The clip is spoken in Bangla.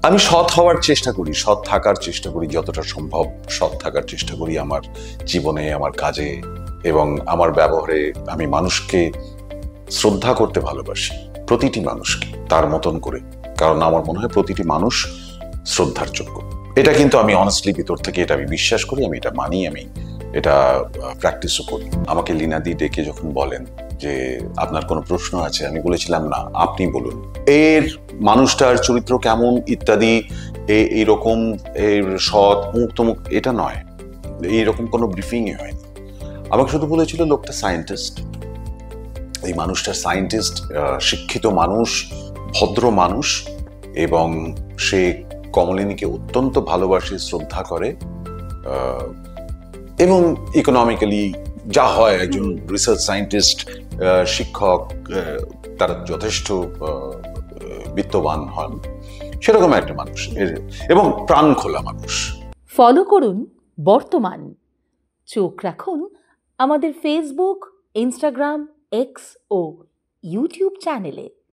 আমি সৎ হওয়ার চেষ্টা করি, সৎ থাকার চেষ্টা করি, যতটা সম্ভব সৎ থাকার চেষ্টা করি আমার জীবনে, আমার কাজে এবং আমার ব্যবহারে। আমি মানুষকে শ্রদ্ধা করতে ভালোবাসি, প্রতিটি মানুষকে তার মতন করে, কারণ আমার মনে হয় প্রতিটি মানুষ শ্রদ্ধার যোগ্য। এটা কিন্তু আমি অনেস্টলি ভিতর থেকে এটা আমি বিশ্বাস করি, আমি এটা মানি, আমি এটা প্র্যাকটিসও করি। আমাকে লীনাদি ডেকে যখন বলেন যে আপনার কোনো প্রশ্ন আছে, আমি বলেছিলাম না, আপনি বলুন। এর মানুষটার চরিত্র কেমন ইত্যাদি এইরকম এর সৎ মুখ তমুক এটা নয়, এইরকম কোনো ব্রিফিংই হয়নি। আমাকে শুধু বলেছিল লোকটা সায়েন্টিস্ট, এই মানুষটা সায়েন্টিস্ট, শিক্ষিত মানুষ, ভদ্র মানুষ, এবং সে কমলিনীকে অত্যন্ত ভালোবাসে, শ্রদ্ধা করে, এবং ইকোনমিক্যালি যা হয় একজন রিসার্চ সায়েন্টিস্ট, শিক্ষক, তারা যথেষ্ট বিত্তবান হন, সেরকম একটা মানুষ এবং প্রাণ খোলা মানুষ। ফলো করুন বর্তমান, চোখ রাখুন আমাদের ফেসবুক, ইনস্টাগ্রাম, এক্স ও ইউটিউব চ্যানেলে।